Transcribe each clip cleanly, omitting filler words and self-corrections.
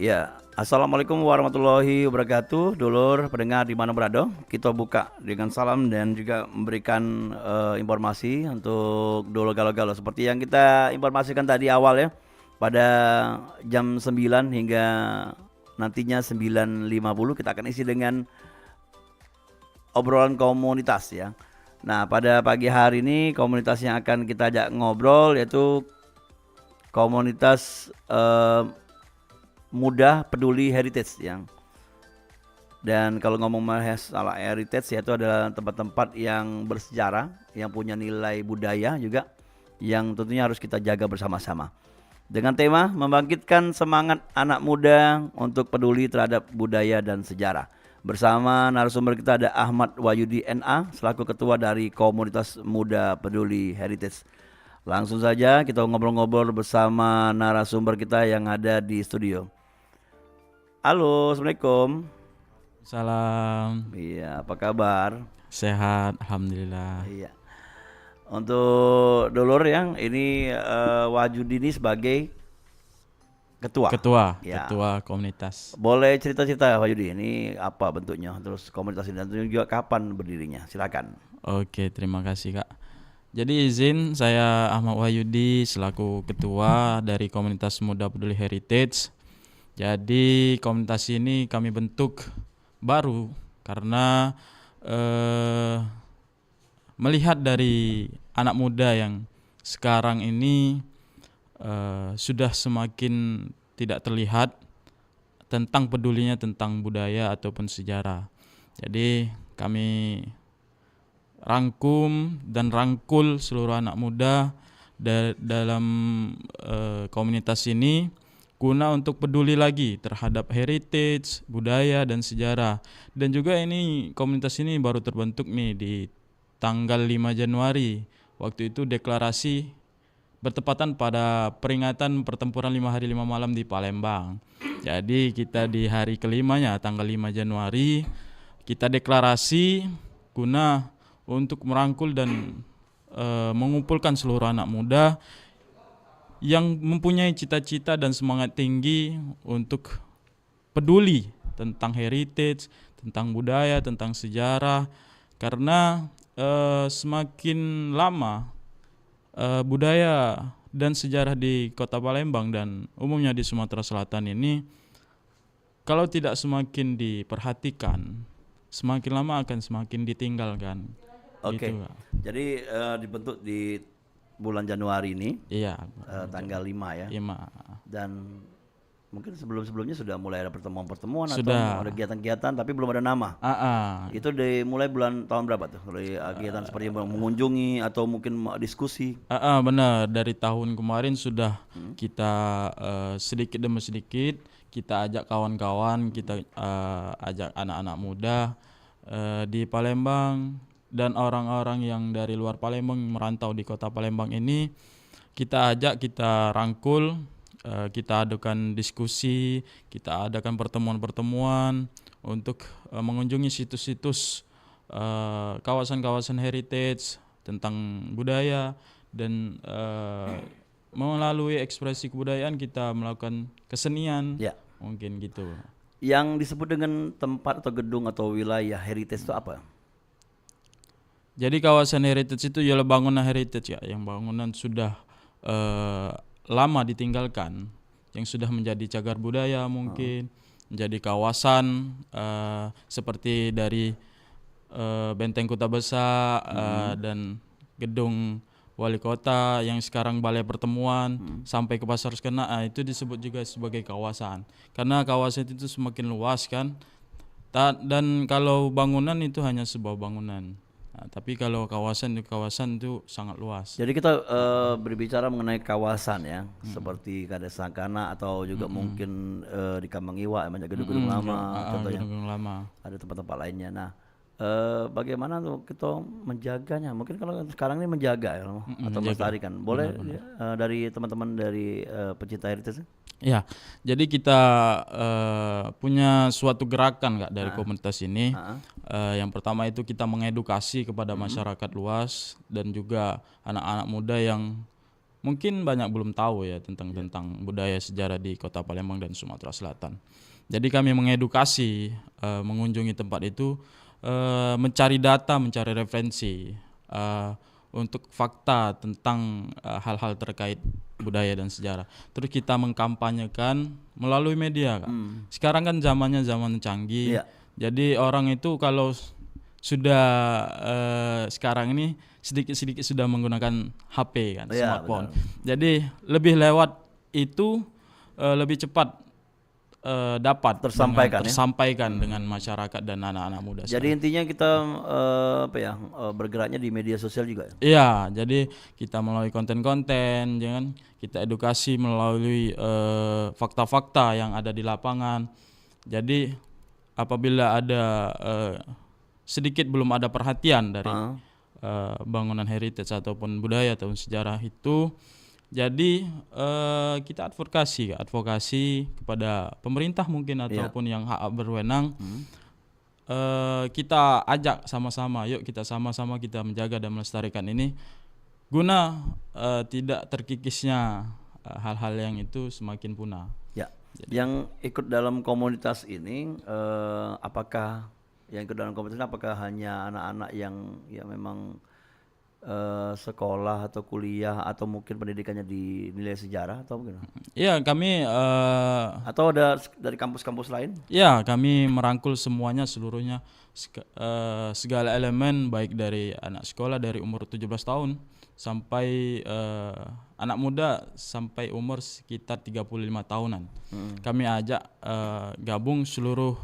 Ya, assalamualaikum warahmatullahi wabarakatuh, dulur pendengar di mana berada. Kita buka dengan salam dan juga memberikan informasi untuk dulur galau-galau seperti yang kita informasikan tadi awal ya. Pada jam 9 hingga nantinya 9.50 kita akan isi dengan obrolan komunitas ya. Nah, pada pagi hari ini komunitas yang akan kita ajak ngobrol yaitu komunitas muda peduli heritage yang, dan kalau ngomong masalah heritage yaitu adalah tempat-tempat yang bersejarah, yang punya nilai budaya juga, yang tentunya harus kita jaga bersama-sama. Dengan tema membangkitkan semangat anak muda untuk peduli terhadap budaya dan sejarah. Bersama narasumber kita ada Ahmad Wahyudi NA selaku ketua dari komunitas muda peduli heritage. Langsung saja kita ngobrol-ngobrol bersama narasumber kita yang ada di studio. Halo, assalamualaikum. Salam, Iya, apa kabar? sehat, alhamdulillah. Iya. Untuk dulur yang ini Wahyudi ini sebagai ketua. Ketua, Ya. ketua komunitas. Boleh cerita-cerita Wahyudi ini apa bentuknya, terus komunitas ini dan juga kapan berdirinya? Silakan. Oke, terima kasih Kak. Jadi izin saya Ahmad Wahyudi selaku ketua dari komunitas Muda Peduli Heritage. Jadi komunitas ini kami bentuk baru karena melihat dari anak muda yang sekarang ini sudah semakin tidak terlihat tentang pedulinya tentang budaya ataupun sejarah. Jadi kami rangkum dan rangkul seluruh anak muda dalam komunitas ini guna untuk peduli lagi terhadap heritage, budaya dan sejarah. Dan juga ini komunitas ini baru terbentuk nih di tanggal 5 Januari. Waktu itu deklarasi bertepatan pada peringatan pertempuran 5 hari 5 malam di Palembang. Jadi kita di hari kelimanya tanggal 5 Januari kita deklarasi guna untuk merangkul dan mengumpulkan seluruh anak muda yang mempunyai cita-cita dan semangat tinggi untuk peduli tentang heritage, tentang budaya, tentang sejarah. Karena semakin lama budaya dan sejarah di Kota Palembang dan umumnya di Sumatera Selatan ini kalau tidak semakin diperhatikan, semakin lama akan semakin ditinggalkan. Oke. Gitu, Kak. Jadi dibentuk di bulan Januari ini Iya, tanggal 5 ya. 5. Dan mungkin sebelum-sebelumnya sudah mulai ada pertemuan-pertemuan atau Sudah. ada kegiatan-kegiatan tapi belum ada nama. Itu dimulai bulan tahun berapa tuh? Dari kegiatan seperti mengunjungi atau mungkin diskusi. Benar, dari tahun kemarin sudah kita sedikit demi sedikit kita ajak kawan-kawan, kita ajak anak-anak muda di Palembang dan orang-orang yang dari luar Palembang merantau di Kota Palembang ini kita ajak, kita rangkul, kita adakan diskusi, kita adakan pertemuan-pertemuan untuk mengunjungi situs-situs kawasan-kawasan heritage tentang budaya dan melalui ekspresi kebudayaan kita melakukan kesenian, Ya. mungkin gitu. Yang disebut dengan tempat atau gedung atau wilayah heritage itu apa? Jadi kawasan heritage itu ialah bangunan heritage ya, yang bangunan sudah lama ditinggalkan, yang sudah menjadi cagar budaya mungkin, menjadi kawasan seperti dari Benteng Kota Besar dan gedung Wali Kota yang sekarang Balai Pertemuan sampai ke Pasar Sena, itu disebut juga sebagai kawasan. Karena kawasan itu semakin luas kan, dan kalau bangunan itu hanya sebuah bangunan. Nah, tapi kalau kawasan itu sangat luas. Jadi kita berbicara mengenai kawasan ya, seperti Kadesangkana atau juga mungkin di Kambang Iwa, banyak gedung-gedung lama, contohnya Gedung lama. ada tempat-tempat lainnya. Nah, bagaimana tuh kita menjaganya? Mungkin kalau sekarang ini menjaga ya, atau melestarikan. Boleh dari teman-teman dari pecinta heritage? Ya, jadi kita punya suatu gerakan Kak dari komunitas ini. Yang pertama itu kita mengedukasi kepada masyarakat luas dan juga anak-anak muda yang mungkin banyak belum tahu ya tentang budaya sejarah di Kota Palembang dan Sumatera Selatan. Jadi kami mengedukasi, mengunjungi tempat itu, mencari data, mencari referensi untuk fakta tentang hal-hal terkait budaya dan sejarah. Terus kita mengkampanyekan melalui media, Kak. Sekarang kan zamannya zaman canggih. Iya. Jadi orang itu kalau sudah sekarang ini sedikit-sedikit sudah menggunakan HP kan, Iya, smartphone. benar. Jadi lebih lewat itu lebih cepat dapat Tersampaikan, ya? tersampaikan dengan masyarakat dan anak-anak muda. Jadi intinya kita bergeraknya di media sosial juga ya. Iya, jadi kita melalui konten-konten, jangan kita edukasi melalui fakta-fakta yang ada di lapangan. Jadi apabila ada sedikit belum ada perhatian dari bangunan heritage ataupun budaya ataupun sejarah itu, jadi kita advokasi kepada pemerintah mungkin ataupun yang hak berwenang. Kita ajak sama-sama, yuk kita sama-sama kita menjaga dan melestarikan ini guna tidak terkikisnya hal-hal yang itu semakin punah. Ya. Yang ikut dalam komunitas ini apakah hanya anak-anak yang ya memang sekolah atau kuliah atau mungkin pendidikannya di nilai sejarah atau bagaimana? Ya, kami Atau ada dari kampus-kampus lain? ya kami merangkul semuanya seluruhnya, segala elemen, baik dari anak sekolah dari umur 17 tahun sampai anak muda sampai umur sekitar 35 tahunan. Kami ajak gabung seluruh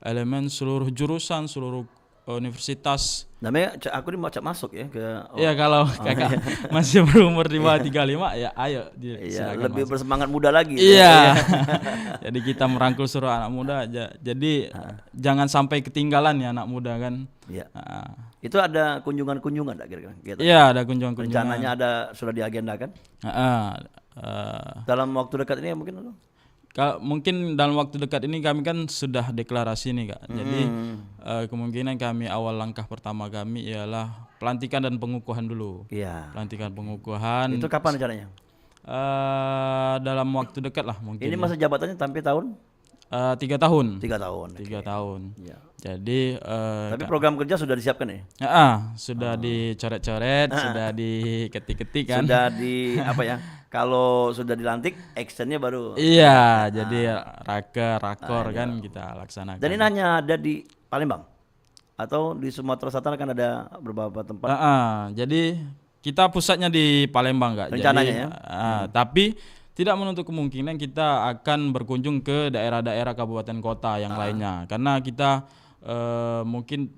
elemen, seluruh jurusan, seluruh universitas. Namanya aku ini mau cak masuk ya ke Ya kalau kakak masih berumur di bawah 35 ya ayo silakan lebih masuk. bersemangat muda lagi. Iya. Jadi kita merangkul seluruh anak muda aja. Jadi jangan sampai ketinggalan ya anak muda kan. Iya. Itu ada kunjungan-kunjungan enggak kira-kira? Gitu. Iya, ada kunjungan-kunjungan. Rencananya ada sudah diagendakan? Dalam waktu dekat ini mungkin Mungkin dalam waktu dekat ini kami kan sudah deklarasi nih, Kak. Jadi kemungkinan kami awal langkah pertama kami ialah pelantikan dan pengukuhan dulu. Iya. Pelantikan pengukuhan. Itu kapan rencananya? Dalam waktu dekat lah mungkin. Ini masa jabatannya sampai tahun? 3 tahun. 3 tahun. 3 tahun. Iya. Jadi Tapi program kerja sudah disiapkan ya? sudah dicoret-coret, sudah diketik-ketik kan. Sudah di apa ya? Kalau sudah dilantik, actionnya baru. Iya, jadi rakor kan kita laksanakan. Dan ini hanya ada di Palembang atau di Sumatera Selatan akan ada beberapa tempat. Jadi kita pusatnya di Palembang, Kak. Rencananya Jadi, ya. tapi tidak menutup kemungkinan kita akan berkunjung ke daerah-daerah kabupaten kota yang lainnya, karena kita mungkin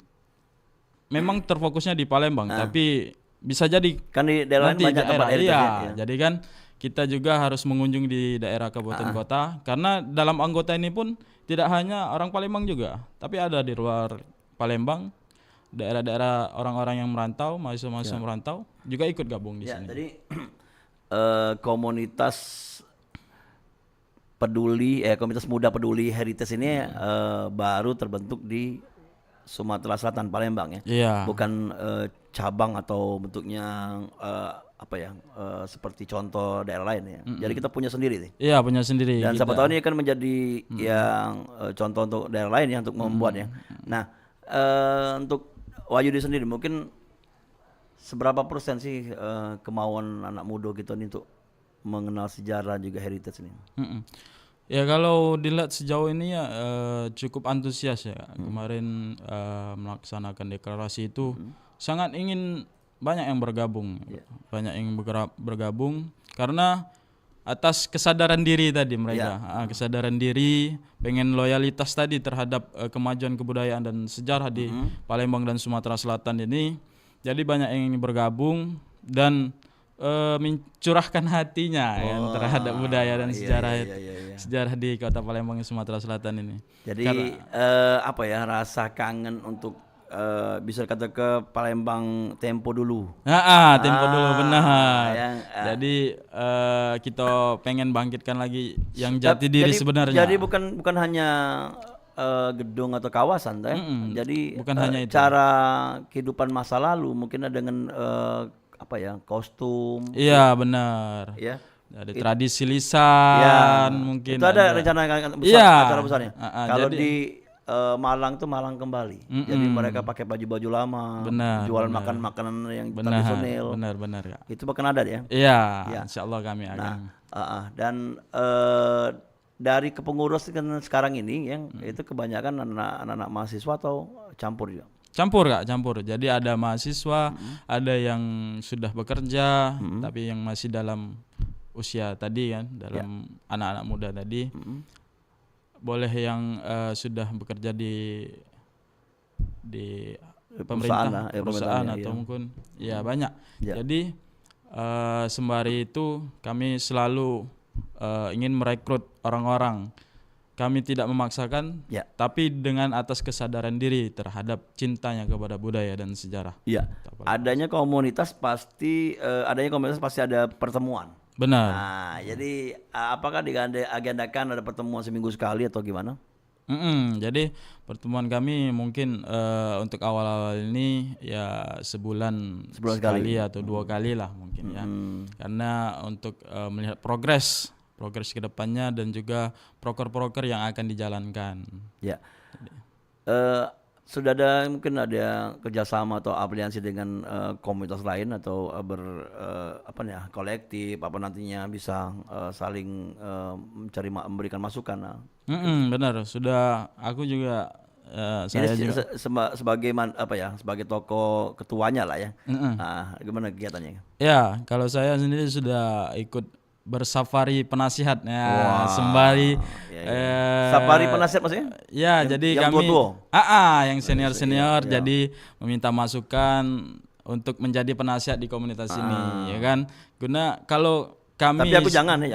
memang terfokusnya di Palembang, tapi bisa jadi Kan di daerah lain nanti banyak tempat heritage iya. ya. Jadi kan kita juga harus mengunjung di daerah kabupaten kota, karena dalam anggota ini pun tidak hanya orang Palembang juga, tapi ada di luar Palembang, daerah-daerah orang-orang yang merantau, mahasiswa-mahasiswa merantau juga ikut gabung di sini. Jadi komunitas komunitas muda peduli heritage ini baru terbentuk di Sumatera Selatan, Palembang ya. Iya. Bukan cabang atau bentuknya seperti contoh daerah lain ya. Jadi kita punya sendiri nih. Iya, punya sendiri. Dan kita. siapa tahu ini akan menjadi yang contoh untuk daerah lain ya untuk membuat ya. Nah, untuk Wahyudi sendiri mungkin seberapa persen sih kemauan anak muda kita ini untuk mengenal sejarah juga heritage ini? Ya kalau dilihat sejauh ini ya cukup antusias ya. Kemarin melaksanakan deklarasi itu sangat ingin banyak yang bergabung, banyak yang bergabung karena atas kesadaran diri tadi mereka, kesadaran diri, pengen loyalitas tadi terhadap kemajuan kebudayaan dan sejarah di Palembang dan Sumatera Selatan ini. Jadi banyak yang ingin bergabung dan mencurahkan hatinya yang terhadap budaya dan sejarah di Kota Palembang Sumatera Selatan ini. Jadi rasa kangen untuk bisa kata ke Palembang tempo dulu. Tempo dulu benar. Jadi kita pengen bangkitkan lagi yang jati diri sebenarnya. Jadi bukan hanya gedung atau kawasan, jadi bukan hanya itu. cara kehidupan masa lalu mungkin dengan apa ya, kostum, Iya, benar. ya. Ada It- tradisi Ya, lisan mungkin itu ada rencana besar, Iya. acara besarnya. Kalau Jadi di Malang tuh Malang kembali. Jadi mereka pakai baju-baju lama, benar, jualan benar. makan makanan yang benar, tradisional. benar, Kak. Itu bahkan ada ya. Iya, Iya. insya Allah kami akan. Dan dari kepengurusan kan sekarang ini yang itu kebanyakan anak-anak mahasiswa atau campur juga. Campur, Kak, campur. Jadi ada mahasiswa, ada yang sudah bekerja, tapi yang masih dalam usia tadi kan, dalam anak-anak muda tadi. Boleh yang sudah bekerja di pemerintah, perusahaan atau mungkin ya banyak. Ya. Jadi sembari itu kami selalu ingin merekrut orang-orang. Kami tidak memaksakan, Ya. tapi dengan atas kesadaran diri terhadap cintanya kepada budaya dan sejarah. Iya. Adanya komunitas pasti ada pertemuan. Benar. Nah, jadi apakah diagendakan ada pertemuan seminggu sekali atau gimana? Jadi pertemuan kami mungkin untuk awal-awal ini ya sebulan sekali atau 2 kali lah mungkin ya. Karena untuk melihat progres ke depannya dan juga proker-proker yang akan dijalankan. Ya. Sudah mungkin ada kerjasama atau aliansi dengan komunitas lain atau kolektif apa nantinya bisa saling memberikan masukan. Benar, sudah aku juga saya Ini juga sebagai tokoh ketuanya lah ya. Nah, gimana kegiatannya? ya kalau saya sendiri sudah ikut bersafari penasihat ya sembari safari penasihat maksudnya? Ya, jadi yang kami tua-tua? yang senior jadi meminta masukan untuk menjadi penasihat di komunitas ini ya kan. Guna kalau kami Tapi aku jangan.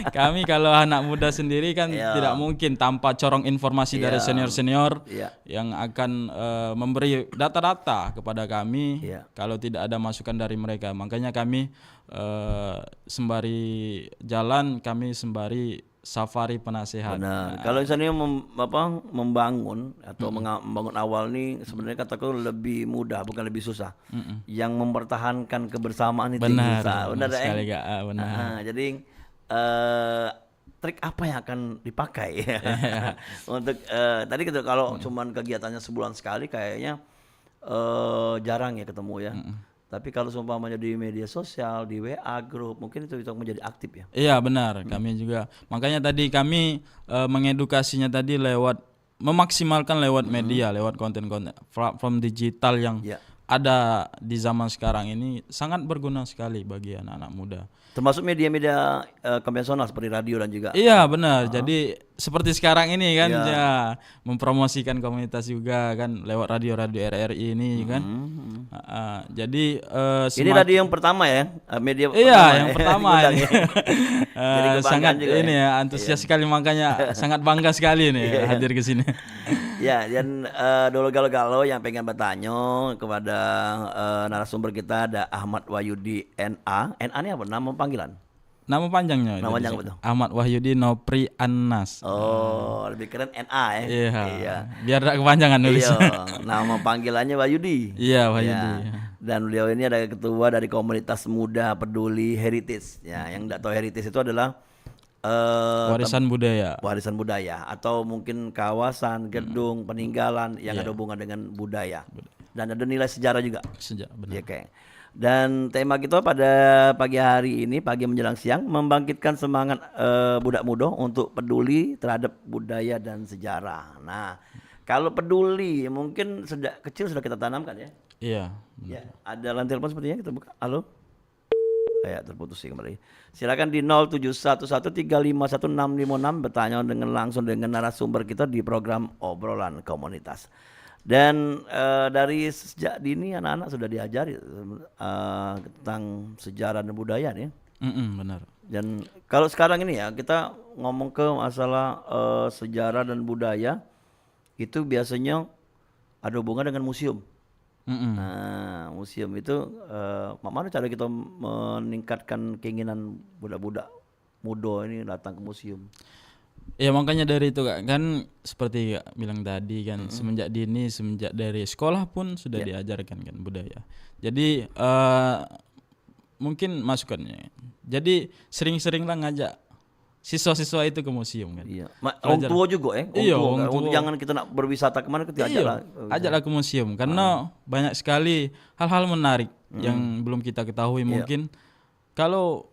Kami kalau anak muda sendiri kan tidak mungkin tanpa corong informasi dari senior-senior yang akan memberi data-data kepada kami kalau tidak ada masukan dari mereka. Makanya kami sembari jalan kami sembari safari penasihat. Benar. Kalau misalnya membangun atau membangun awal nih sebenarnya kataku lebih mudah bukan lebih susah. Yang mempertahankan kebersamaan itu susah. Benar sekali, Kak. Benar. Jadi trik apa yang akan dipakai untuk tadi gitu kalau cuman kegiatannya sebulan sekali kayaknya jarang ya ketemu ya. Tapi kalau seumpamanya di media sosial, di WA grup, mungkin itu bisa menjadi aktif ya. Iya benar, kami juga. Makanya tadi kami mengedukasinya tadi memaksimalkan lewat media, lewat konten-konten platform digital yang ada di zaman sekarang ini sangat berguna sekali bagi anak-anak muda. Termasuk media-media konvensional seperti radio dan juga. Iya benar. Jadi seperti sekarang ini kan ya mempromosikan komunitas juga kan lewat radio-radio RRI ini kan. Jadi ini radio yang pertama ya, media yang pertama ini. Sangat juga ini ya antusias sekali makanya sangat bangga sekali nih hadir ke sini. Ya, dan dulu galau-galau yang pengen bertanya kepada narasumber kita ada Ahmad Wahyudi NA. NA ini apa? Nama panggilan? Nama panjangnya. Nama panjang betul. Ahmad Wahyudi Nopri Annas. Oh, lebih keren NA ya. Iya. Biar tidak kepanjangan nulis. Nama panggilannya Wahyudi. Iya, Wahyudi. Dan beliau ini adalah ketua dari komunitas muda peduli heritage. Ya, yang tidak tahu heritage itu adalah warisan budaya atau mungkin kawasan, gedung, peninggalan yang ada hubungan dengan budaya dan ada nilai sejarah juga. Benar. Dan tema kita pada pagi hari ini, pagi menjelang siang, membangkitkan semangat budak muda untuk peduli terhadap budaya dan sejarah. Nah, kalau peduli mungkin sejak kecil sudah kita tanamkan ya. Iya. Ya, ada line telepon sepertinya kita buka. Halo. Terputus sih kembali. Silakan di 0711351656 bertanya langsung dengan narasumber kita di program obrolan komunitas. Dan dari sejak dini anak-anak sudah diajari tentang sejarah dan budaya nih. Benar. Dan kalau sekarang ini ya kita ngomong ke masalah sejarah dan budaya itu biasanya ada hubungan dengan museum. Nah, museum itu mana cara kita meningkatkan keinginan budak-budak muda ini datang ke museum? Ya makanya dari itu Kak, kan seperti Kak bilang tadi kan, semenjak dini, semenjak dari sekolah pun sudah Ya. diajarkan kan budaya. Jadi mungkin masukannya. Jadi sering-seringlah ngajak siswa-siswa itu ke museum kan. Iya. Orang Belajar. tua juga ya, orang Iya, tua. orang Untuk tua. jangan kita nak berwisata kemana kita ajak lah. Iya, ajaklah ke museum karena banyak sekali hal-hal menarik yang belum kita ketahui mungkin. Kalau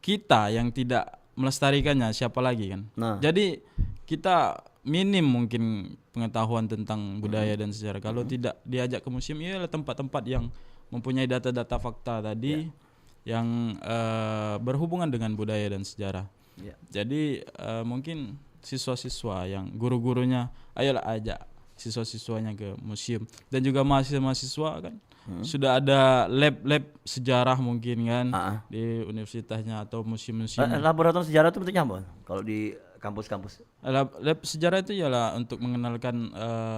kita yang tidak melestarikannya, siapa lagi kan? Nah. Jadi kita minim mungkin pengetahuan tentang budaya dan sejarah. Kalau tidak diajak ke museum, ialah tempat-tempat yang mempunyai data-data fakta tadi yang berhubungan dengan budaya dan sejarah. Ya. Jadi mungkin siswa-siswa yang guru-gurunya, ayolah ajak siswa-siswanya ke museum, dan juga mahasiswa-mahasiswa kan sudah ada lab-lab sejarah mungkin kan di universitasnya atau museum-museum. Laboratorium sejarah itu bentuknya apa? Kalau di kampus-kampus? Lab sejarah itu ialah untuk mengenalkan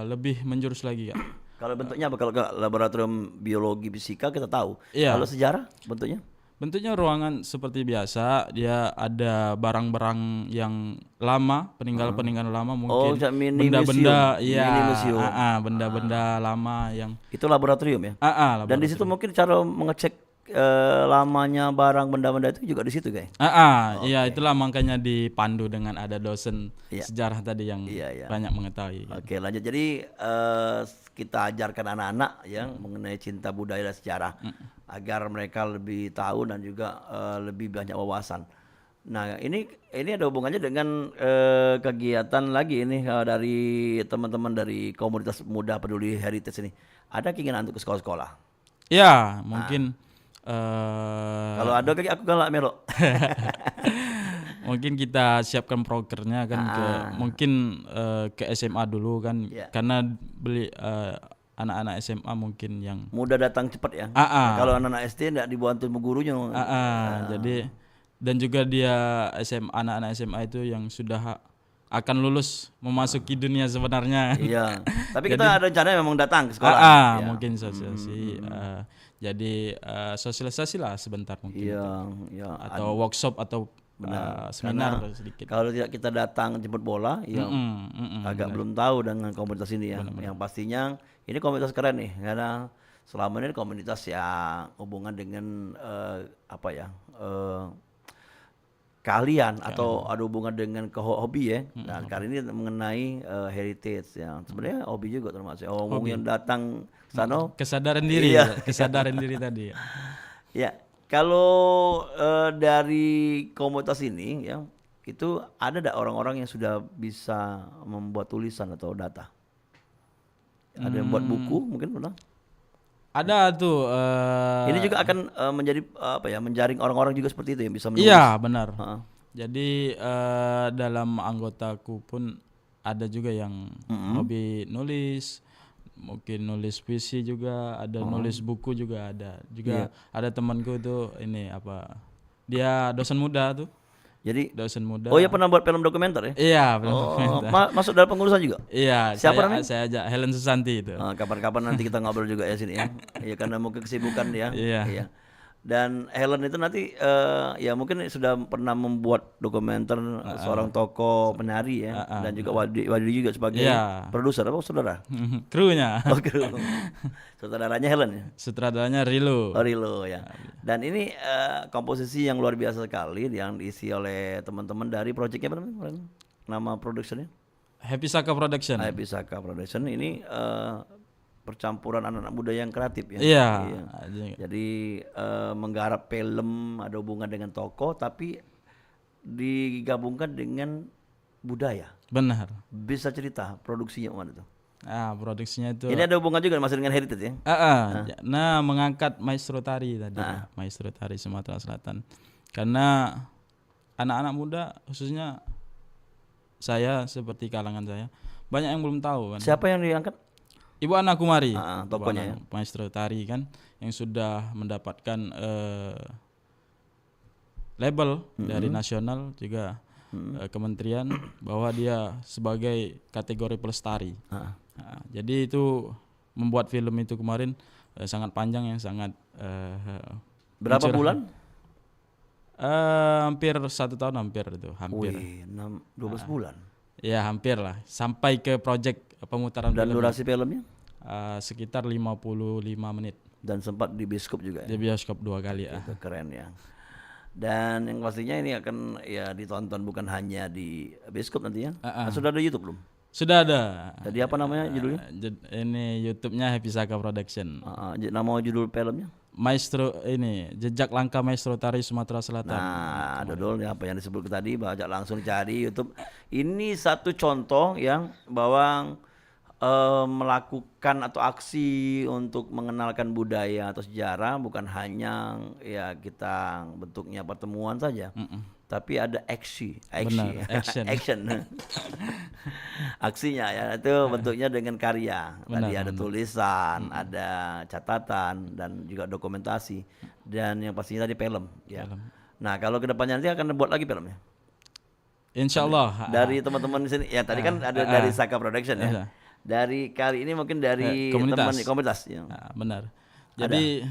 lebih menjurus lagi Kak. Kalau bentuknya apa? Kalau laboratorium biologi fisika kita tahu. Iya. Kalau sejarah bentuknya? Bentuknya ruangan seperti biasa, dia ada barang-barang yang lama, peninggalan-peninggalan lama mungkin, kayak mini benda-benda, museum. iya, Mini museum. benda-benda lama yang, Itu laboratorium ya? Dan di situ mungkin cara mengecek lamanya barang benda-benda itu juga di situ kayak. Iya, itulah makanya dipandu dengan ada dosen sejarah tadi yang Iya. banyak mengetahui. Oke, lanjut. Jadi kita ajarkan anak-anak yang mengenai cinta budaya dan sejarah agar mereka lebih tahu dan juga lebih banyak wawasan. Nah, ini ada hubungannya dengan kegiatan lagi ini dari teman-teman dari komunitas muda peduli heritage ini. Ada keinginan untuk ke sekolah-sekolah. Ya, mungkin Kalau ada kayak aku galak Melo. mungkin kita siapkan prokernya kan mungkin ke SMA dulu kan, karena beli anak-anak SMA mungkin yang mudah datang cepat ya. Kalau anak-anak SD enggak dibantu sama gurunya. Jadi dan juga dia anak-anak SMA itu yang sudah akan lulus memasuki dunia sebenarnya. Iya. Tapi kita ada rencana memang datang ke sekolah. Mungkin sosialisasi. Jadi sosialisasi lah sebentar mungkin. Iya. Atau workshop atau seminar sedikit. Kalau tidak kita datang jemput bola, agak belum tahu dengan komunitas ini ya. Yang pastinya ini komunitas keren nih, karena selama ini komunitas yang hubungan dengan keahlian atau ada hubungan dengan hobi ya. Nah, kali ini mengenai heritage ya. Sebenarnya hobi juga termasuk. Yang datang sana kesadaran diri, kesadaran diri tadi. Ya, kalau dari komunitas ini ya, itu ada enggak orang-orang yang sudah bisa membuat tulisan atau data? Ada yang buat buku mungkin pernah? Ada tuh. Ini juga akan menjadi menjaring orang-orang juga seperti itu yang bisa menulis. Iya, benar. Jadi dalam anggotaku pun ada juga yang hobi nulis, mungkin nulis puisi juga, ada nulis buku juga ada. Juga ada temanku itu dia dosen muda tuh. Jadi dosen muda. Oh ya, pernah buat film dokumenter ya? Iya, film dokumenter. Masuk dalam pengurusan juga? Iya. Siapa namanya? Saya ajak Helen Susanti itu. Kapan-kapan nanti kita ngobrol juga ya sini ya. Iya, karena mungkin kesibukan ya. Iya. Dan Helen itu nanti ya mungkin sudah pernah membuat dokumenter seorang tokoh penari ya, dan juga Wadi juga sebagai produser apa saudara? Krunya. Kru. Sutradaranya Helen ya. Sutradaranya Rilo. Rilo ya. Dan ini komposisi yang luar biasa sekali yang diisi oleh teman-teman dari proyeknya apa namanya? Nama produksinya? Happy Saka Production. Happy Saka Production ini percampuran anak-anak muda yang kreatif ya. Iya. Jadi menggarap film ada hubungan dengan tokoh tapi digabungkan dengan budaya. Benar. Bisa cerita produksinya mana tuh? Produksinya itu. Ini ada hubungan juga masih dengan heritage ya? Nah, mengangkat maestro tari tadi, maestro tari Sumatera Selatan. Karena anak-anak muda khususnya saya seperti kalangan saya banyak yang belum tahu kan. Siapa yang diangkat? Ibu Ana Kumari, tokohnya ya, maestro tari kan, yang sudah mendapatkan label dari nasional juga kementerian bahwa dia sebagai kategori pelestari. Jadi itu membuat film itu kemarin sangat panjang yang sangat berapa bulan? Hampir 1 tahun hampir itu, hampir. Wih, 12 bulan. Ya hampir lah, sampai ke project pemutaran Dan film. durasi filmnya? Sekitar 55 menit. Dan sempat di bioskop juga Di ya. bioskop 2 kali ya. Itu keren ya. Dan yang pastinya ini akan ya ditonton bukan hanya di bioskop nantinya. Sudah ada YouTube belum? Sudah ada. Jadi apa namanya judulnya? Ini YouTube-nya Happy Saka Production. Nama judul filmnya? Maestro ini Jejak Langkah Maestro Tari Sumatera Selatan. Nah, Dodol apa yang disebut tadi, baca langsung cari YouTube. Ini satu contoh yang Bawang melakukan atau aksi untuk mengenalkan budaya atau sejarah, bukan hanya ya kita bentuknya pertemuan saja, tapi ada aksi, Benar, action. action. Aksinya ya itu bentuknya dengan karya. Tadi ada tulisan, ada catatan dan juga dokumentasi, dan yang pastinya tadi film ya. Nah, kalau kedepannya nanti akan buat lagi filmnya Insya Allah. dari teman-teman di sini ya. Tadi kan ada dari Saka Production ya. Dari kali ini mungkin dari komunitas ya. Benar. Jadi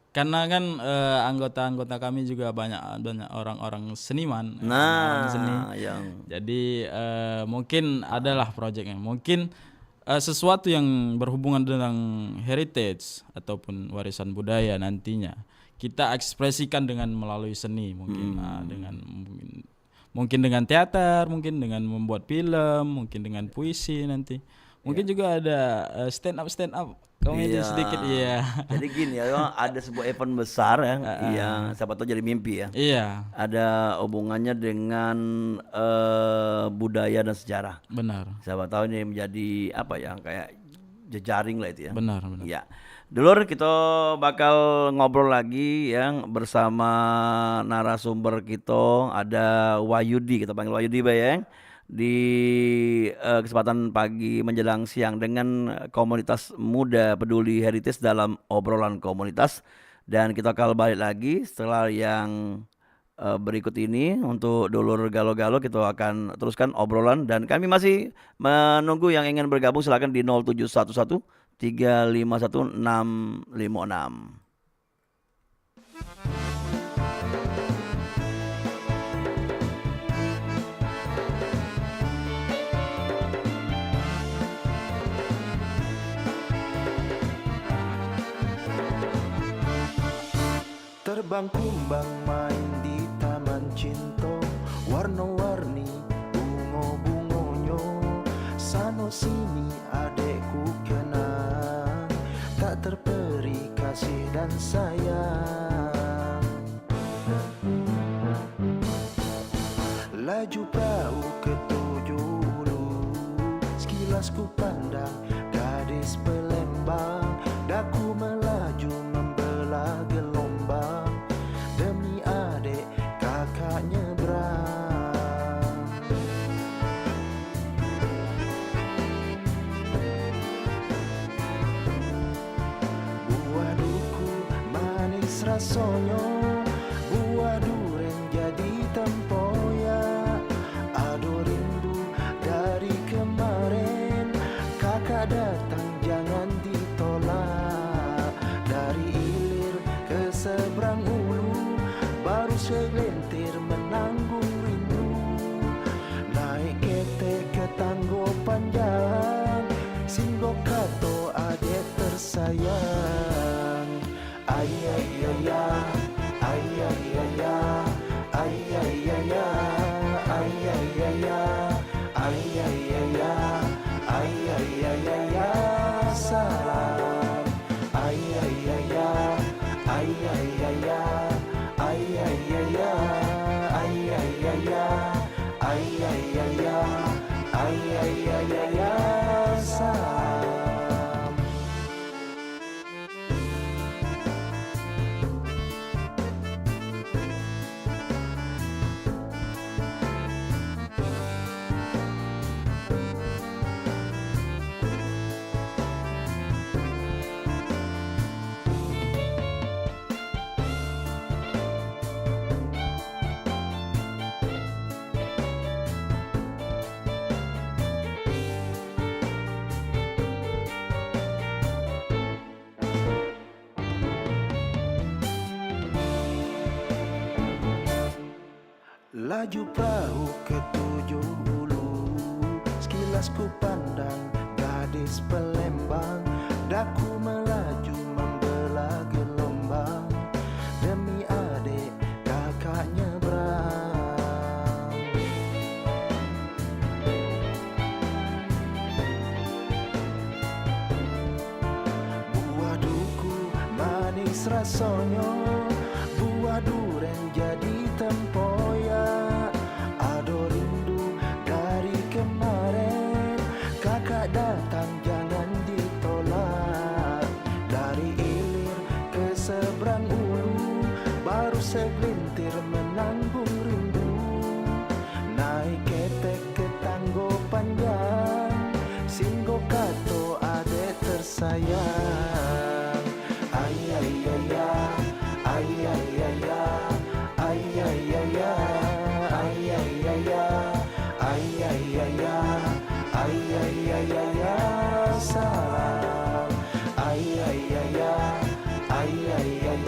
karena kan anggota-anggota kami juga banyak orang-orang seniman, orang seni. Jadi mungkin adalah proyeknya. Mungkin sesuatu yang berhubungan dengan heritage ataupun warisan budaya nantinya kita ekspresikan dengan melalui seni, mungkin mungkin dengan teater, mungkin dengan membuat film, mungkin dengan puisi nanti. Mungkin juga ada stand up komedi sedikit ya. Jadi gini ya, ada sebuah event besar ya, siapa tahu jadi mimpi ya. Iya. Ada hubungannya dengan budaya dan sejarah. Benar. Siapa tahu ini menjadi apa ya, kayak jejaring lah itu ya. Benar. Ya. Dulur, kita bakal ngobrol lagi yang bersama narasumber kita, ada Wahyudi, kita panggil Wahyudi Bayang, di kesempatan pagi menjelang siang dengan komunitas muda peduli heritage dalam obrolan komunitas. Dan kita akan balik lagi setelah yang berikut ini. Untuk dulur galo-galo kita akan teruskan obrolan, dan kami masih menunggu yang ingin bergabung. Silakan di 0711 351 656. Terbang kumbang main di taman cinta, warna-warni bunga-bungonyo, sano sini adekku kenang, tak terperi kasih dan sayang. Laju perahu ke tujuh hulu, sekilas ku pandang gadis Palembang, daku melaju membelah gelombang demi adik kakak nyebrang. Buah duku manis rasanya, buah duren jadi tempoyak. Aduh rindu dari kemarin, kakak datang jangan ditolak. Dari ilir ke seberang ulu, baru segelintir menanggung rindu. Naik ketek ke tanggo panjang, singgo kato adik tersayang. Ayayaya, ayayaya, ayayaya, ayayaya, ayayaya, ayayaya, salam. Ayayaya, ayayaya, ayayaya, ayayaya, ayayaya, ayayaya, salam. Laju perahu ke tujuh hulu, sekilas ku pandang gadis Palembang. Daku melaju membelah gelombang, demi adik kakak nyebrang. Buah duku manis rasanya, buah duren jadi tempoyak. Ado rindu dari kemarin, kakak datang jangan ditolak. Dari ilir ke seberang ulu, baru segelintir menanggung rindu. Naik ketek ke tanggo panjang, singgo kato adek tersayang. Ay ay ay ay ay ay ay ay ay ay ay ay ay ay ay ay ay salam. Ay ay ay ay ay ay ay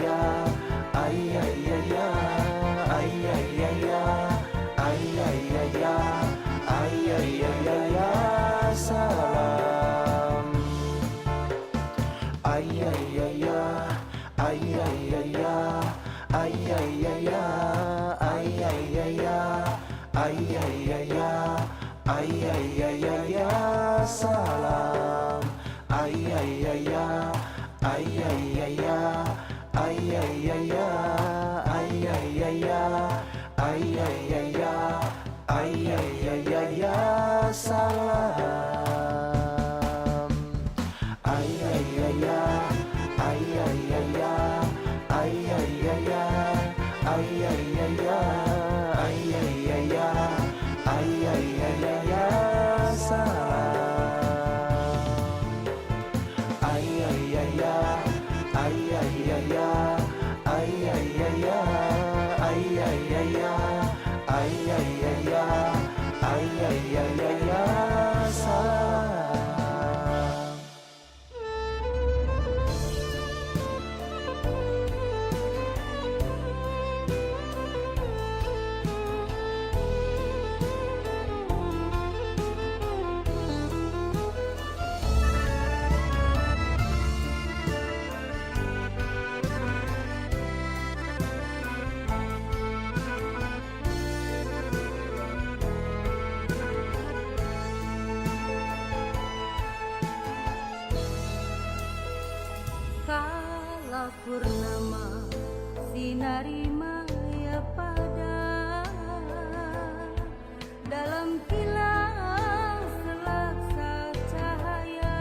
ay ay ay salam. Ay ay ay ay ay ay ay ay ay ay ay salam. Ay ay ay ay ay ay salam. Ay ay ay ay Kala purnama sinari maya pada, dalam kilau selaksa cahaya.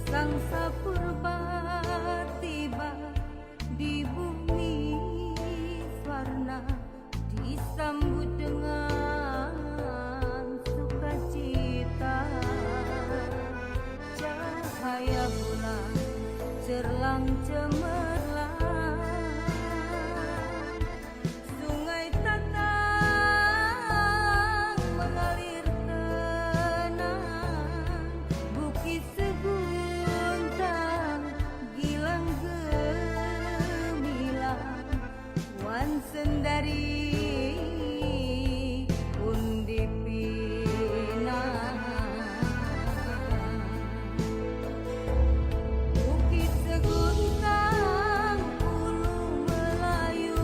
Sang sapurba tiba di bumi warna, disambut dengan sukacita. Cahaya bulan cerlang cemerlang, sungai Tatang mengalir tenang, bukit seguntang gilang gemilang, wan sendari undi pinang. Bukit seguntang ulu Melayu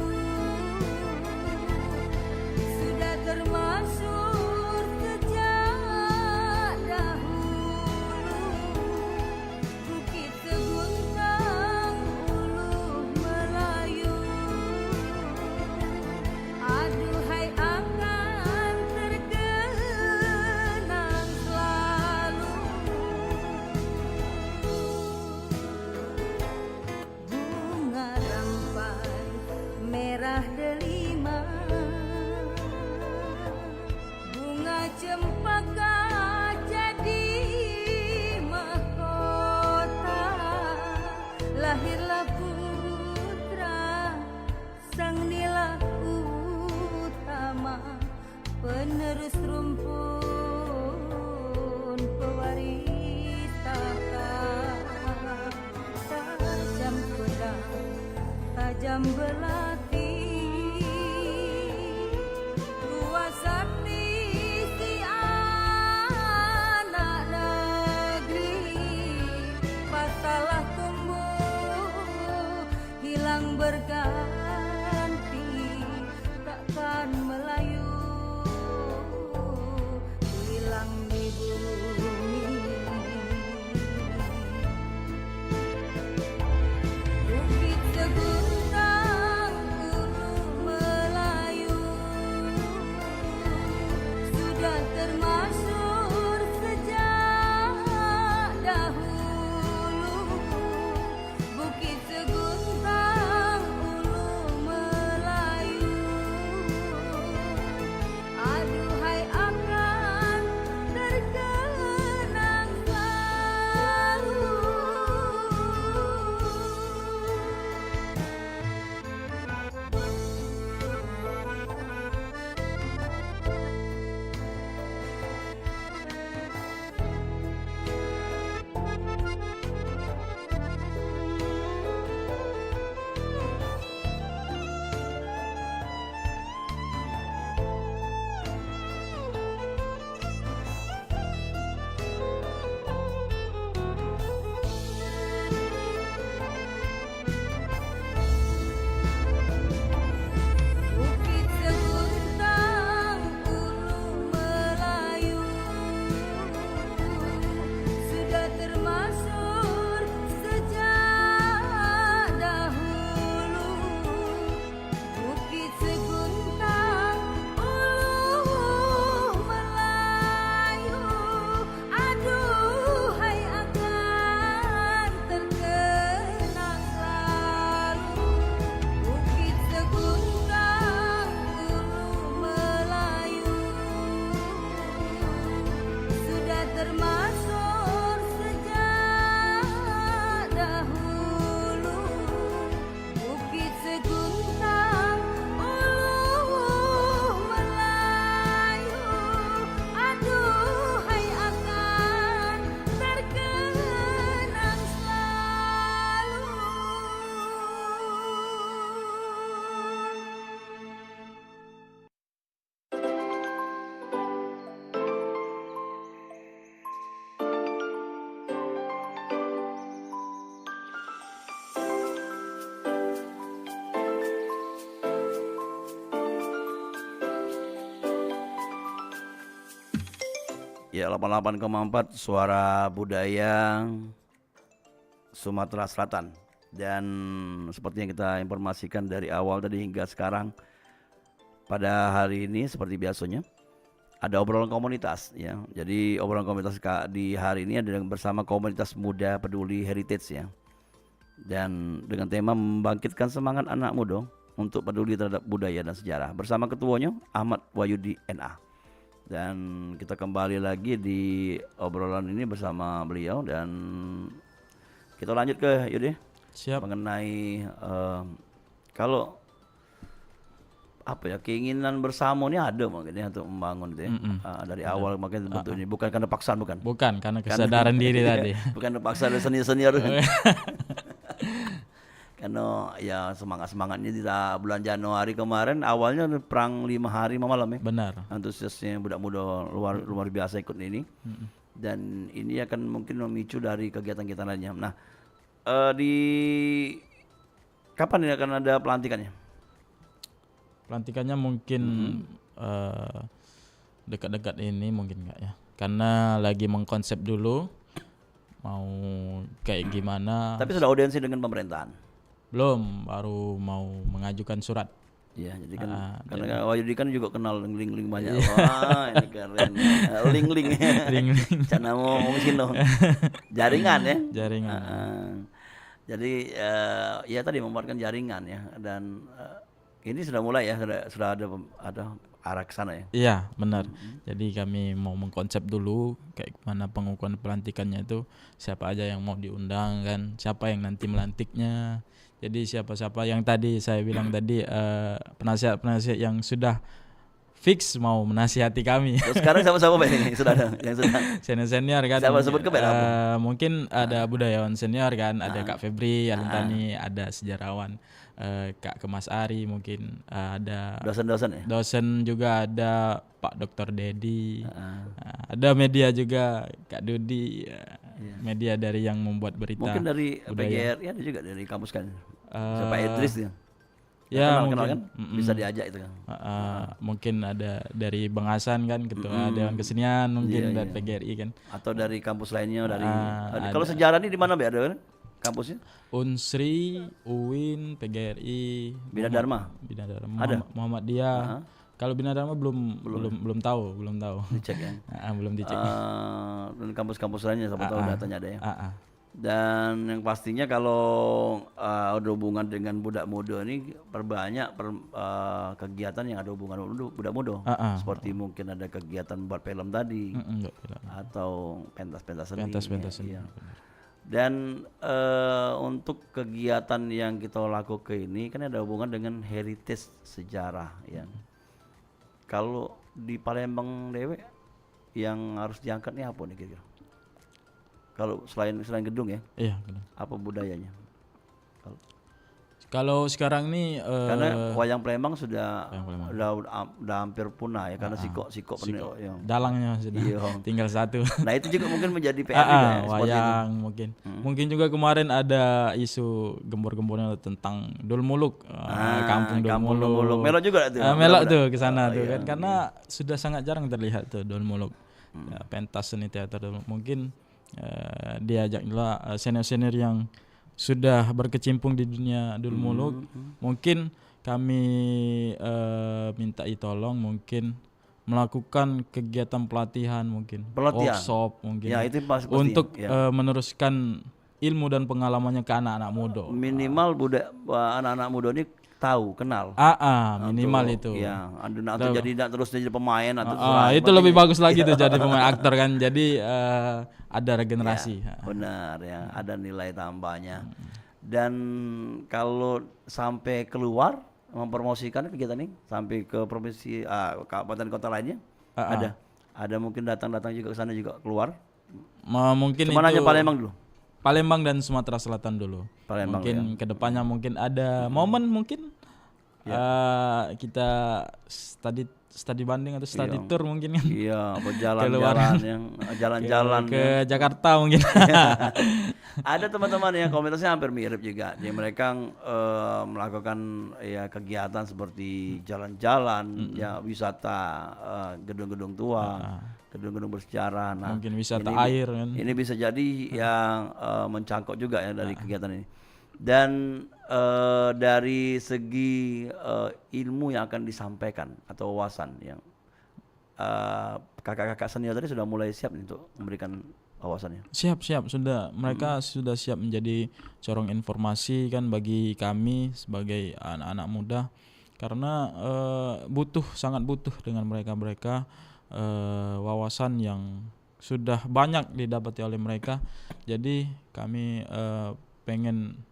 sudah termasyhur sejak dahulu. Bukit seguntang ulu Melayu, aduhai akan terkenang selalu. Bunga rampai merah delima, bunga cempaka jadi mahkota. Lahirlah putra sang nila utama, penerus rumpun pewaris tahta. Tajam pedang, tajam belati, berganti takkan melayu hilang di bumi. Bukit seguntang ulu Melayu sudah termasyhur sejak dahulu. Bukit seguntang ulu Melayu, aduhai akan terkenang selalu. Bukit seguntang ulu Melayu sudah termasyhur sejak dahulu. Bukit seguntang ulu Melayu, aduhai akan terkenang selalu. Bukit seguntang ulu Melayu sudah termasyhur sejak dahulu. Bukit seguntang ulu Melayu, aduhai akan terkenang selalu. Ya 88,4 Suara Budaya Sumatera Selatan. Dan seperti yang kita informasikan dari awal tadi hingga sekarang, pada hari ini seperti biasanya ada obrolan komunitas ya. Jadi obrolan komunitas di hari ini adalah bersama komunitas muda peduli heritage ya. Dan dengan tema membangkitkan semangat anak muda untuk peduli terhadap budaya dan sejarah bersama ketuanya Ahmad Wahyudi NA. Dan kita kembali lagi di obrolan ini bersama beliau dan kita lanjut ke Yudi Siap. mengenai kalau apa ya keinginan bersama ini ada makanya untuk membangun itu ya. Dari awal makanya bentuk ini bukan karena paksaan bukan. Bukan karena kesadaran diri tadi. Bukan paksaan dari senior-senior. Karena ya semangatnya di bulan Januari kemarin awalnya perang 5 hari 5 malam ya. Benar. Antusiasnya budak muda luar biasa ikut ini. Dan ini akan mungkin memicu dari kegiatan kita lainnya. Nah, di kapan ini akan ada pelantikannya? Pelantikannya mungkin dekat-dekat ini mungkin enggak ya. Karena lagi mengkonsep dulu mau kayak gimana. Tapi sudah audiensi dengan pemerintahan. Belum, baru mau mengajukan surat. Iya, jadi kan karena Wahyudi kan juga kenal link-link banyak. Wah, ini keren. Link-link. Link-link. Cana mau sino. Jaringan ya. Jaringan. Jadi ya tadi membuatkan jaringan ya dan ini sudah mulai ya, sudah ada arah ke sana ya. Iya, benar. Jadi kami mau mengkonsep dulu kayak gimana pengukuhan pelantikannya itu, siapa aja yang mau diundang kan, siapa yang nanti melantiknya. Jadi siapa-siapa yang tadi saya bilang tadi penasihat-penasihat yang sudah fix mau menasihati kami. Terus sekarang siapa-siapa Pak ini sudah ada yang sudah Senior kan. siapa sebut ke Pak? Mungkin ada budayawan senior kan, ada Kak Febri Alintani, ada sejarawan Kak Kemas Ari, mungkin ada dosen-dosen ya. dosen juga ada Pak Dr. Dedi, ada media juga Kak Dudi, media dari yang membuat berita. Mungkin dari budaya. PGRI ada juga dari kampus kan. Siapa Idris ya? Ya Kenal mungkin kan? Bisa diajak itu kan. mungkin ada dari Bang Hasan kan ketua Dewan Kesenian mungkin Iya, dari iya. PGRI kan. Atau dari kampus lainnya dari ada. kalau sejarah ini di mana Be? Ada kan? Kampusnya? Unsri, UIN, PGRI, Bina Dharma. Bina Dharma, Ada? Muhammadiyah. Kalau Bina Dharma belum tahu. Dicek ya. Belum dicek. Dan kampus-kampus lainnya siapa tahu datanya ada ya. Ah. Dan yang pastinya kalau ada hubungan dengan budak muda ini perbanyak kegiatan yang ada hubungan dengan budak muda. Seperti mungkin ada kegiatan buat film tadi Enggak, tidak. atau pentas-pentas seni. Pentas-pentas seni, Iya. Dan untuk kegiatan yang kita lakukan ini kan ada hubungan dengan heritage sejarah ya. Kalau di Palembang dewe yang harus diangkat nih apa nih kira-kira? Kalau selain gedung ya, Iya, benar. apa budayanya? Kalau sekarang nih Karena wayang Palembang sudah Wayang Palembang. udah hampir punah ya karena sikok penuh yang. dalangnya sudah Iya. tinggal satu. Nah itu juga mungkin menjadi PR juga ya, seperti itu. Wayang mungkin juga kemarin ada isu gembor-gembornya tentang Dul Muluk, kampung Dul Muluk. Melok juga itu. Melok tuh ke sana tuh kan karena sudah sangat jarang terlihat tuh Dul Muluk. Ya, pentas seni teater Dul Muluk. Mungkin diajak juga senior-senior yang sudah berkecimpung di dunia Dul Muluk. Mungkin kami minta tolong mungkin melakukan kegiatan pelatihan mungkin workshop mungkin Ya itu pasti untuk ya. meneruskan ilmu dan pengalamannya ke anak-anak muda. Minimal anak-anak muda ini tahu, kenal. Minimal itu. Ya, atau jadi tidak terus jadi pemain atau itu lebih bagus lagi tuh jadi pemain aktor kan. Jadi ada regenerasi. Benar ya, ada nilai tambahnya. Dan kalau sampai keluar mempromosikan kegiatan ini sampai ke provinsi, kabupaten kota lainnya, ada mungkin datang juga ke sana juga keluar. Mungkin Cuma hanya itu Palembang dulu. Palembang dan Sumatera Selatan dulu. Palembang, mungkin kedepannya mungkin ada momen mungkin kita study banding atau study tour mungkin kan. Iya, berjalan-jalan yang jalan-jalan ke Jakarta mungkin. Ada teman-teman yang komunitasnya hampir mirip juga. Jadi mereka melakukan ya kegiatan seperti jalan-jalan, ya wisata gedung-gedung tua, gedung-gedung bersejarah. Nah, Mungkin wisata ini, air kan. Ini bisa jadi yang mencangkok juga ya dari kegiatan ini. Dan dari segi ilmu yang akan disampaikan atau wawasan yang kakak-kakak senior tadi sudah mulai siap nih untuk memberikan wawasannya. Siap sudah mereka sudah siap menjadi corong informasi kan bagi kami sebagai anak-anak muda karena sangat butuh dengan mereka wawasan yang sudah banyak didapati oleh mereka. Jadi kami pengen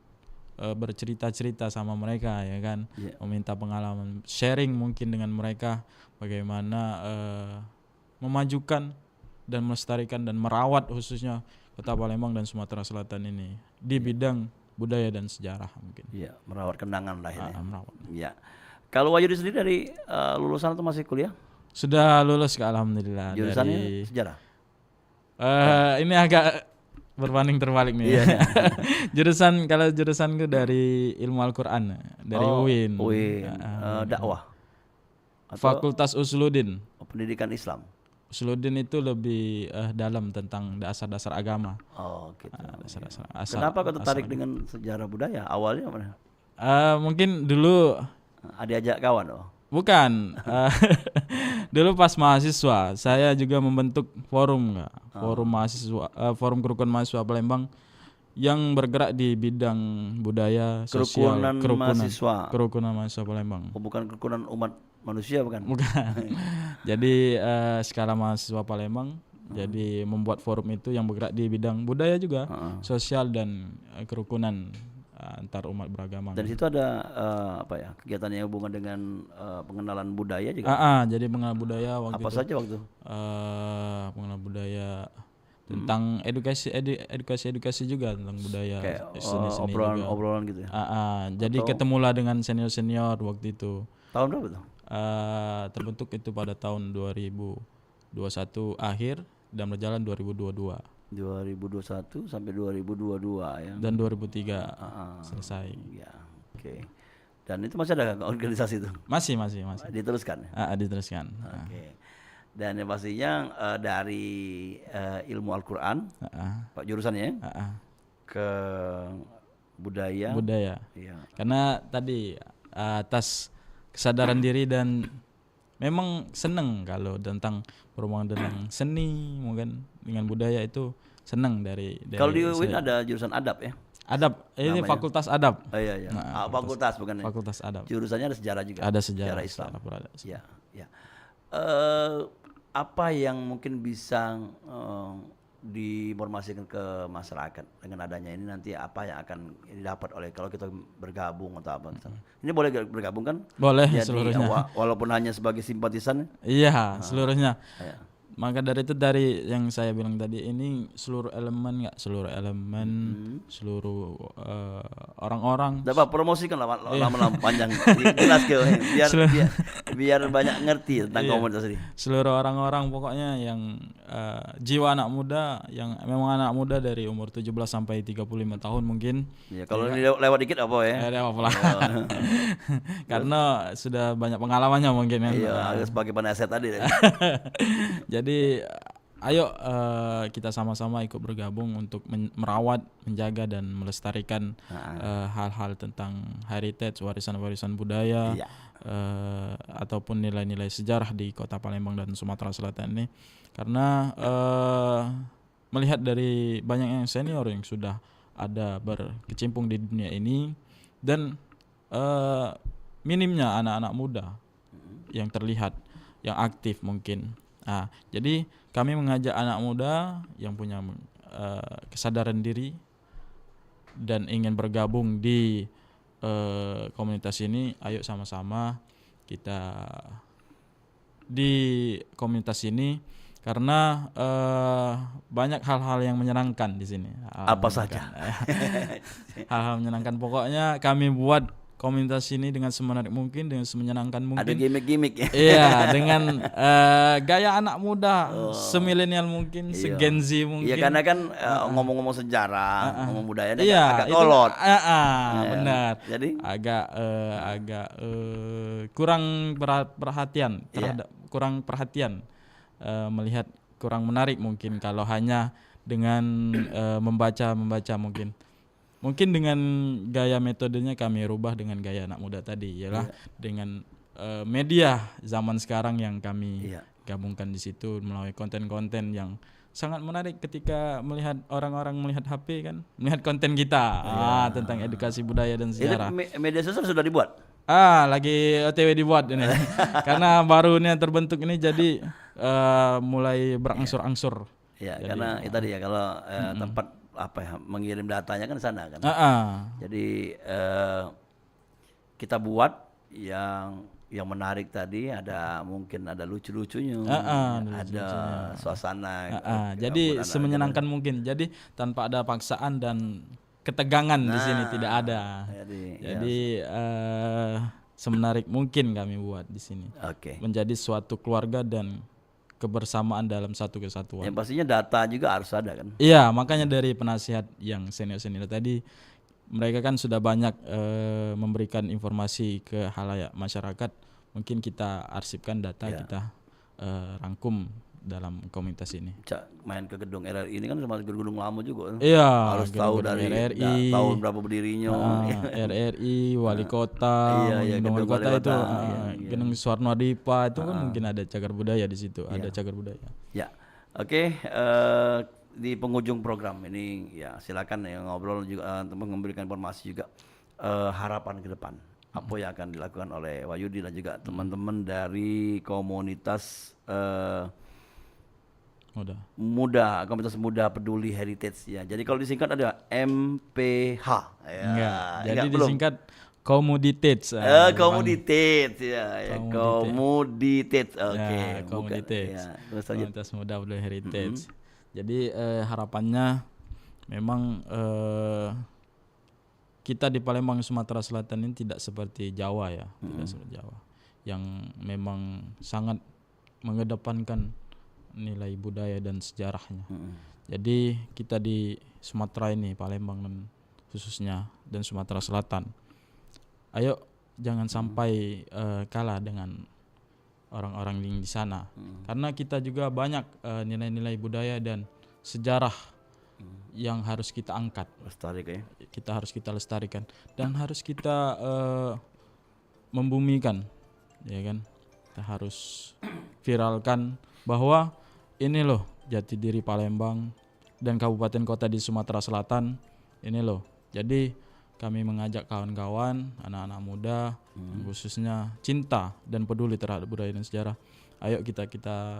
bercerita-cerita sama mereka ya kan, meminta pengalaman, sharing mungkin dengan mereka bagaimana memajukan dan melestarikan dan merawat khususnya Kota Palembang dan Sumatera Selatan ini di bidang budaya dan sejarah mungkin. Iya, merawat kenangan lah ini. Merawat. Iya. Kalau Wahyudi sendiri dari lulusan atau masih kuliah? Sudah lulus alhamdulillah. Jurusannya sejarah. Ini agak berbanding terbalik nih. Iya. Jurusanku dari ilmu Al-Qur'an dari UIN. Dakwah. Fakultas Usuluddin. Pendidikan Islam. Usuluddin itu lebih dalam tentang dasar-dasar agama. Oh, gitu. Dasar-dasar Kenapa kau tertarik dengan sejarah budaya? Awalnya mana? Mungkin dulu Diajak kawan bukan. Dulu pas mahasiswa, saya juga membentuk forum mahasiswa, forum kerukunan mahasiswa Palembang yang bergerak di bidang budaya, sosial, kerukunan mahasiswa Palembang. Bukan kerukunan umat manusia bukan? Bukan. Jadi skala mahasiswa Palembang jadi membuat forum itu yang bergerak di bidang budaya juga, sosial dan kerukunan antar umat beragama. Dan situ ada kegiatan yang hubungan dengan pengenalan budaya juga. Jadi pengenalan budaya waktu apa itu. saja waktu? Pengenalan budaya tentang edukasi juga tentang budaya, kayak seni-seni obrolan gitu ya. Jadi ketemulah dengan senior waktu itu. Tahun berapa tuh? Terbentuk itu pada tahun 2021 akhir dan berjalan 2022. 2021 sampai 2022 ya. dan 2003 Ah, selesai. ya, oke. Dan itu masih ada organisasi itu? Masih. Diteruskan ya? Diteruskan. Oke. Dan yang pastinya dari ilmu Al-Quran, Pak jurusannya ke budaya. Iya. Karena tadi atas kesadaran diri dan memang seneng kalau tentang berhubungan dengan seni, mungkin dengan budaya itu seneng dari Kalau di UIN saya. ada jurusan adab ya? Adab, ini Namanya? fakultas adab. Oh iya. Fakultas bukan ya? Fakultas adab. Jurusannya ada sejarah juga. Ada sejarah Islam. Islam. Ya. Apa yang mungkin bisa diinformasikan ke masyarakat dengan adanya ini, nanti apa yang akan didapat oleh kalau kita bergabung atau apa? Ini boleh bergabung kan? Boleh Jadi, seluruhnya. walaupun hanya sebagai simpatisan. Iya, seluruhnya. Ya. Maka dari itu, dari yang saya bilang tadi, ini seluruh elemen seluruh orang-orang. Dapat promosikan lama-lama panjang, jelas ke biar banyak ngerti tentang komunitas ini. Seluruh orang-orang pokoknya yang jiwa anak muda, yang memang anak muda dari umur 17 sampai 35 tahun mungkin. Ya, kalau ini lewat dikit apa ya? Apa-apa. Karena sudah banyak pengalamannya mungkin kan. Iya, sebagai penasihat tadi. Jadi ayo kita sama-sama ikut bergabung untuk merawat, menjaga dan melestarikan hal-hal tentang heritage, warisan-warisan budaya, ataupun nilai-nilai sejarah di Kota Palembang dan Sumatera Selatan ini. Karena melihat dari banyak yang senior yang sudah ada berkecimpung di dunia ini, dan minimnya anak-anak muda yang terlihat, yang aktif mungkin. Jadi kami mengajak anak muda yang punya kesadaran diri dan ingin bergabung di komunitas ini. Ayo sama-sama kita di komunitas ini, karena banyak hal-hal yang menyenangkan di sini. Apa saja? Hal-hal menyenangkan. Pokoknya kami buat komunitas ini dengan semenarik mungkin, dengan semenyenangkan mungkin. Ada gimmick-gimmick ya? Iya, dengan gaya anak muda, semilenial mungkin, segen Z mungkin. Iya, karena kan ngomong-ngomong sejarah, ngomong budaya, Iya, agak kolot. Benar. Jadi agak kurang perhatian terhadap, kurang perhatian, melihat kurang menarik mungkin kalau hanya dengan membaca mungkin. Mungkin dengan gaya metodenya kami rubah dengan gaya anak muda tadi, ialah dengan media zaman sekarang yang kami gabungkan di situ melalui konten-konten yang sangat menarik. Ketika melihat orang-orang melihat HP kan, melihat konten kita tentang edukasi budaya dan sejarah. Ini media sosial sudah dibuat? Lagi OTW dibuat ini. Karena barunya terbentuk ini, jadi mulai berangsur-angsur. Ya, karena itu tadi ya, kalau tempat mengirim datanya kan sana kan. Jadi kita buat yang menarik tadi, mungkin ada lucu-lucunya, ada suasana. Jadi semenyenangkan mungkin. Jadi tanpa ada paksaan dan ketegangan di sini tidak ada. Jadi semenarik mungkin kami buat di sini. Menjadi suatu keluarga dan kebersamaan dalam satu kesatuan. Yang pastinya data juga harus ada kan. Iya, makanya dari penasihat yang senior-senior tadi, mereka kan sudah banyak memberikan informasi ke halayak masyarakat. Mungkin kita arsipkan data, kita rangkum dalam komunitas ini. Main ke gedung RRI ini kan sama gedung lama juga. Iya, harus tahu dari RRI, tahun berapa berdirinya. RRI, wali kota, gedung wali kota itu, gedung Suwarno Adipa itu kan mungkin ada cagar budaya di situ, ada cagar budaya. Ya, oke. Di penghujung program ini ya silakan ya ngobrol juga, memberikan informasi juga harapan ke depan. Apa yang akan dilakukan oleh Wahyudi dan juga teman-teman dari komunitas komunitas muda peduli heritage ya. Jadi kalau disingkat ada MPH. Jadi disingkat Komoditage. Komoditage ya. Komoditage. Oke. Komoditage. Komunitas muda peduli heritage. Jadi harapannya memang kita di Palembang Sumatera Selatan ini tidak seperti Jawa ya, tidak seperti Jawa yang memang sangat mengedepankan nilai budaya dan sejarahnya. Jadi kita di Sumatera ini, Palembang dan khususnya dan Sumatera Selatan, ayo jangan sampai kalah dengan orang-orang di sana, karena kita juga banyak nilai-nilai budaya dan sejarah yang harus kita angkat. Lestari kayak. Kita harus kita lestarikan dan harus kita membumikan, ya kan? Kita harus viralkan bahwa ini loh jati diri Palembang dan kabupaten kota di Sumatera Selatan, ini loh. Jadi kami mengajak kawan-kawan, anak-anak muda, khususnya cinta dan peduli terhadap budaya dan sejarah. Ayo kita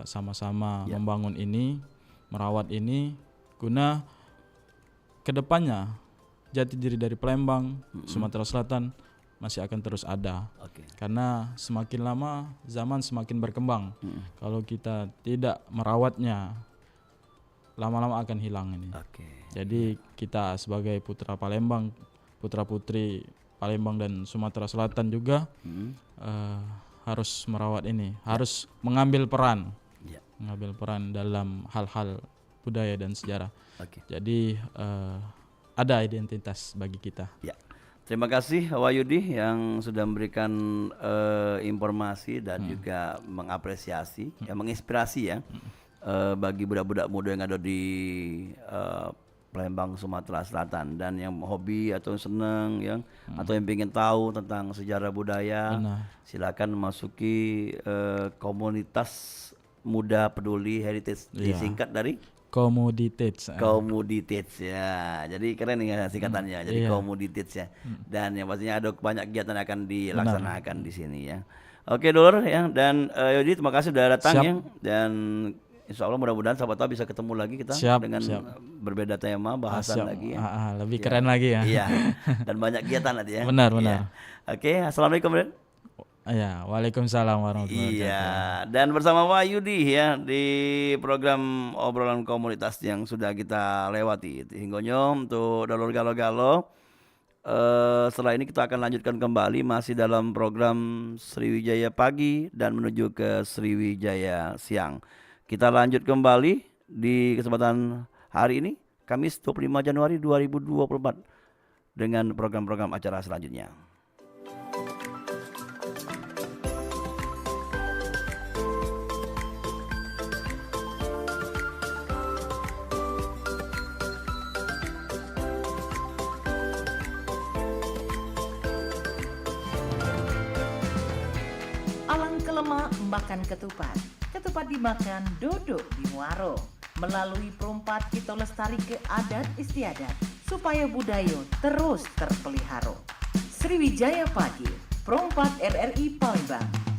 sama-sama membangun ini, merawat ini, guna kedepannya jati diri dari Palembang, Sumatera Selatan masih akan terus ada. Karena semakin lama zaman semakin berkembang. Kalau kita tidak merawatnya, lama-lama akan hilang ini. Jadi kita sebagai putra Palembang, putra putri Palembang dan Sumatera Selatan juga harus merawat ini, harus mengambil peran dalam hal-hal budaya dan sejarah. Jadi ada identitas bagi kita. Terima kasih Wahyudi yang sudah memberikan informasi dan juga mengapresiasi, menginspirasi ya bagi budak-budak muda yang ada di Palembang, Sumatera Selatan, dan yang hobi atau senang atau yang ingin tahu tentang sejarah budaya, silakan masuki komunitas muda peduli heritage, disingkat dari Komoditas ya. Jadi keren nih singkatannya. Jadi komoditas ya. Dan yang pastinya ada banyak kegiatan yang akan dilaksanakan di sini ya. Oke Dulur ya, dan Yodi terima kasih sudah datang ya. Dan insya Allah mudah-mudahan sahabat tahu bisa ketemu lagi kita dengan berbeda tema, bahasan lagi ya. Lebih keren lagi ya. Iya. Dan banyak kegiatan nanti ya. Benar. Ya. Oke, assalamualaikum. Ya, waalaikumsalam warahmatullahi wabarakatuh. Iya, dan bersama Wahyudi ya di program obrolan komunitas yang sudah kita lewati. Hinggonyo untuk Dulur Galo-Galo. Setelah ini kita akan lanjutkan kembali masih dalam program Sriwijaya Pagi dan menuju ke Sriwijaya Siang. Kita lanjut kembali di kesempatan hari ini, Kamis 25 Januari 2024 dengan program-program acara selanjutnya. Alang kelema makan ketupat. Ketupat dimakan dodok di muaro. Melalui perompat kita lestari ke adat istiadat supaya budaya terus terpelihara. Sriwijaya Pagi, perompat RRI Palembang.